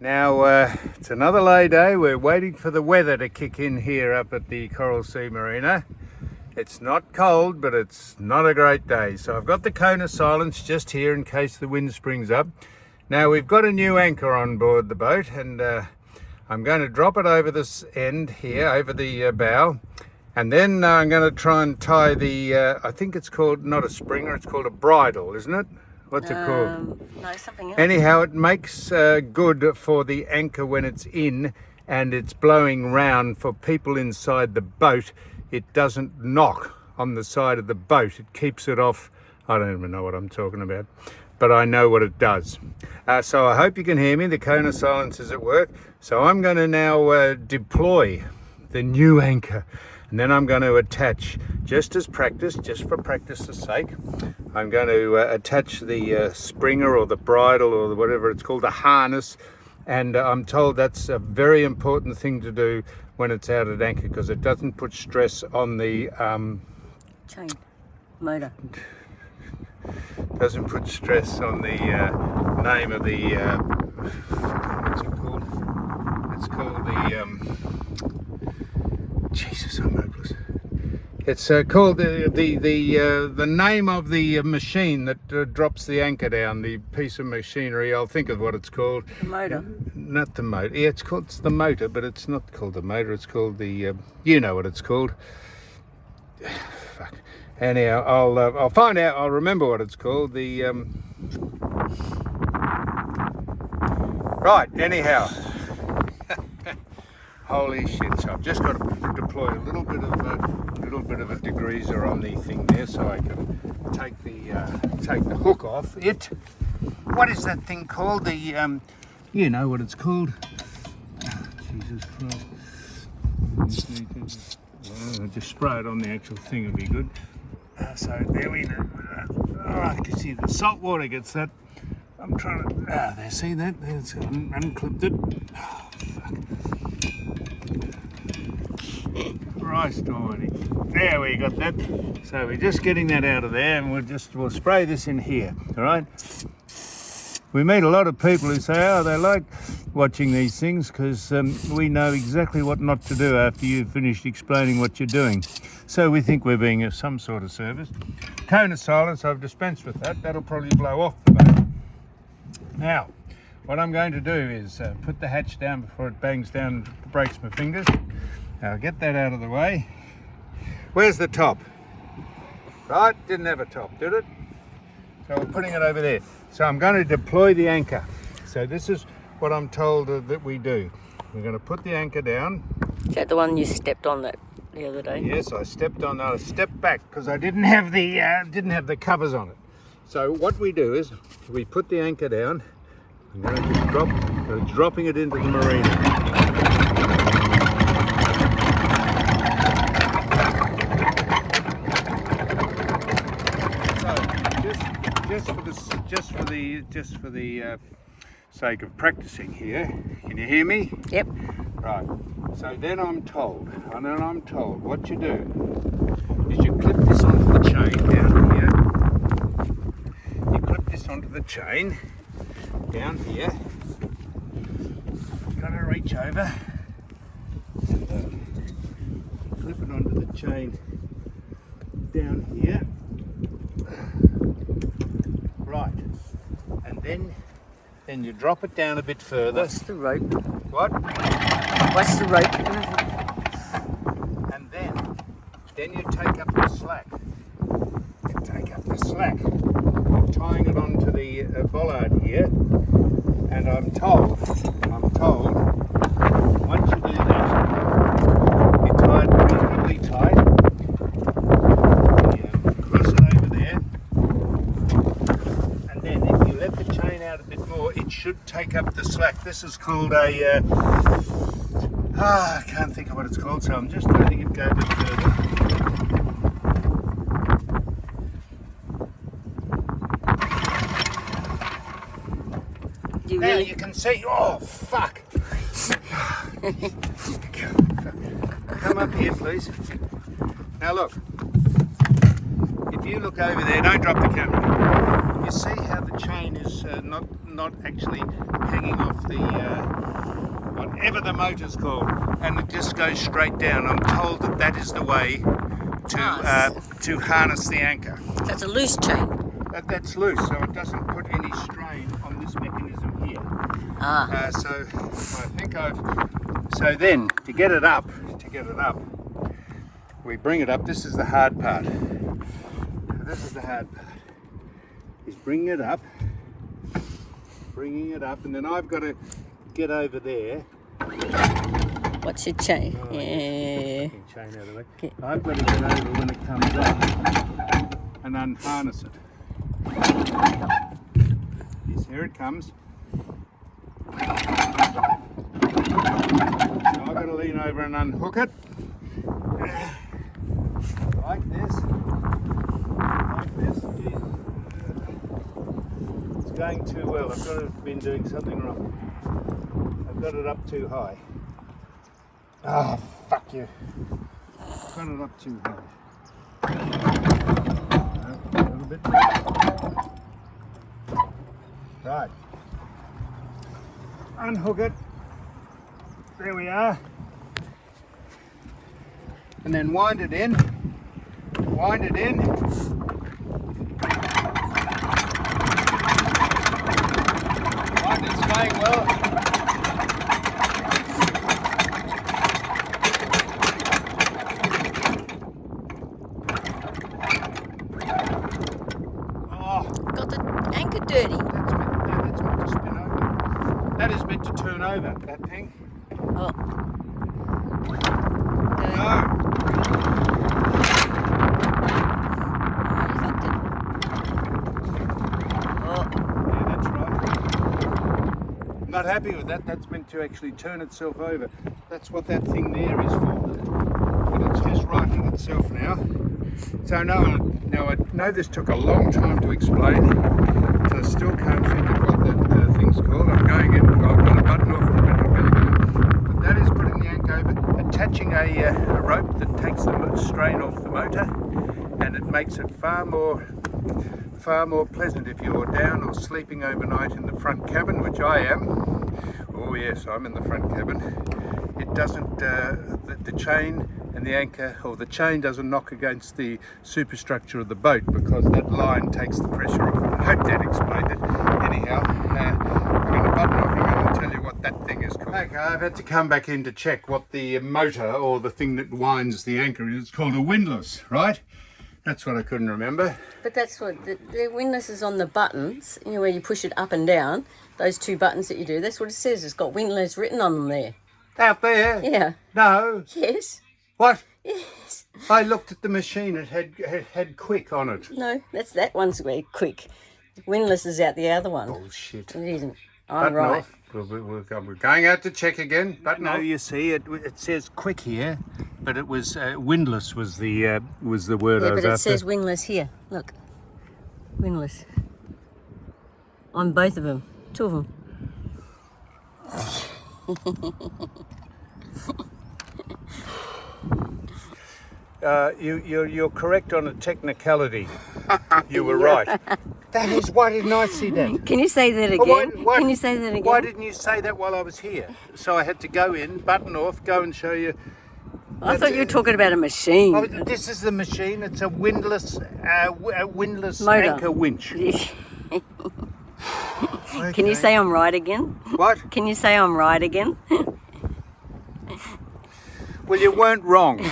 Now, it's another lay day. We're waiting for the weather to kick in here up at the Coral Sea Marina. It's not cold, but it's not a great day. So I've got the cone of silence just here in case the wind springs up. Now, we've got a new anchor on board the boat, and I'm going to drop it over this end here, over the bow. And then I'm going to try and tie the, I think it's called, not a springer, it's called a bridle, isn't it? What's it called? No, something else. Anyhow, it makes good for the anchor when it's in and it's blowing round for people inside the boat. It doesn't knock on the side of the boat. It keeps it off. I don't even know what I'm talking about, but I know what it does. So I hope you can hear me. The cone of silence is at work. So I'm going to now deploy the new anchor. And then I'm going to attach, just as practice, just for practice's sake, I'm going to attach the springer or the bridle or whatever it's called, the harness. And I'm told that's a very important thing to do when it's out at anchor because it doesn't put stress on the chain motor. Doesn't put stress on the name of the what's it called? It's called the Jesus, I'm hopeless. It's called the name of the machine that drops the anchor down, the piece of machinery. I'll think of what it's called. The motor. Not the motor. Yeah, it's the motor, but it's not called the motor. It's called the, you know what it's called. Fuck. Anyhow, I'll find out. I'll remember what it's called. The right. Anyhow. Holy shit! So I've just got to deploy a little bit of a degreaser on the thing there, so I can take the hook off it. What is that thing called? The you know what it's called? Jesus Christ! Just spray it on the actual thing would be good. So there we go. I can see the salt water gets that. I'm trying to. There, see that? It's unclipped it. Oh, fuck. Christ almighty. There, we got that. So we're just getting that out of there, and we'll spray this in here. All right. We meet a lot of people who say, oh, they like watching these things because we know exactly what not to do after you've finished explaining what you're doing. So we think we're being of some sort of service. Cone of silence, I've dispensed with that. That'll probably blow off the boat. Now, what I'm going to do is put the hatch down before it bangs down and breaks my fingers. I'll get that out of the way. Where's the top? Right, didn't have a top, did it? So we're putting it over there. So I'm going to deploy the anchor. So this is what I'm told that we do. We're going to put the anchor down. Is that the one you stepped on that the other day? Yes, I stepped on that. I stepped back because I didn't have the covers on it. So what we do is we put the anchor down. I'm going to just dropping it into the marina. Just for the sake of practicing here, can you hear me? Yep. Right. So then I'm told what you do is you clip this onto the chain down here. You clip this onto the chain down here. You've got to reach over and clip it onto the chain down here. Right, and then you drop it down a bit further. What's the rope? What? What's the rope? And then you take up the slack. You take up the slack. I'm tying it onto the bollard here, and I'm told, once you do that, you tie it reasonably tight. It should take up the slack. This is called a I can't think of what it's called, so I'm just letting it go a bit further. Now you can see, oh fuck. Come up here please. Now look, if you look over there, don't drop the camera. You see how the chain is not actually hanging off the whatever the motor's called, and it just goes straight down. I'm told that that is the way to harness the anchor. So it's a loose chain. That's loose, so it doesn't put any strain on this mechanism here. So I think so then, to get it up, we bring it up. This is the hard part. This is the hard part. Is bringing it up, and then I've got to get over there. What's your chain? Oh, yeah. Chain out of the way. Okay. I've got to get over when it comes up and unharness it. Yes, here it comes. So I've got to lean over and unhook it. Like this. Jesus. It's going too well. I've got to have been doing something wrong. I've got it up too high. Ah, fuck you. I've got it up too high. A little bit. Right. Unhook it. There we are. And then wind it in. Wind it in. Right, it's going well. Got the anchor dirty. That's meant to spin over. That is meant to turn over, that thing. Oh. Okay. No. You fucked it. Oh. Yeah, that's right. I'm not happy with that. That's meant to actually turn itself over. That's what that thing there is for. But it's just righting itself now. So now I know this took a long time to explain. So I still can't think of what that thing's called. I'm going in. I've got a button off in a minute. I'm going to go. But that is putting the anchor over, attaching a rope that takes the strain off the motor, and it makes it far more pleasant if you're down or sleeping overnight in the front cabin, which I am. Oh yes, I'm in the front cabin. It doesn't, the chain and the anchor, or the chain doesn't knock against the superstructure of the boat because that line takes the pressure off. I hope that explained it. Anyhow, I'm going to button off and I'm going to tell you what that thing is called. Okay, I've had to come back in to check what the motor or the thing that winds the anchor is. It's called a windlass, right? That's what I couldn't remember. But that's what the windlass is on the buttons. You know where you push it up and down. Those two buttons that you do. That's what it says. It's got windlass written on them there. Out there? Yeah. No. Yes. What? Yes. I looked at the machine. It had quick on it. No, that one's very quick. Windlass is out the other one. Bullshit. It isn't. I'm Button right. off. We're going out to check again. Button off. You see, it says quick here, but it was windlass was the word Yeah, I was but it after. says windlass here. Look. Windlass. On both of them. Two of them. You're correct on a technicality. You were right. That is, why didn't I see that? Can you say that again? Can you say that again? Why didn't you say that while I was here? So I had to go in, button off, go and show you. I thought you were talking about a machine. Oh, this is the machine. It's a windlass Motor. anchor winch. Can you say I'm right again? What? Can you say I'm right again? Well, you weren't wrong.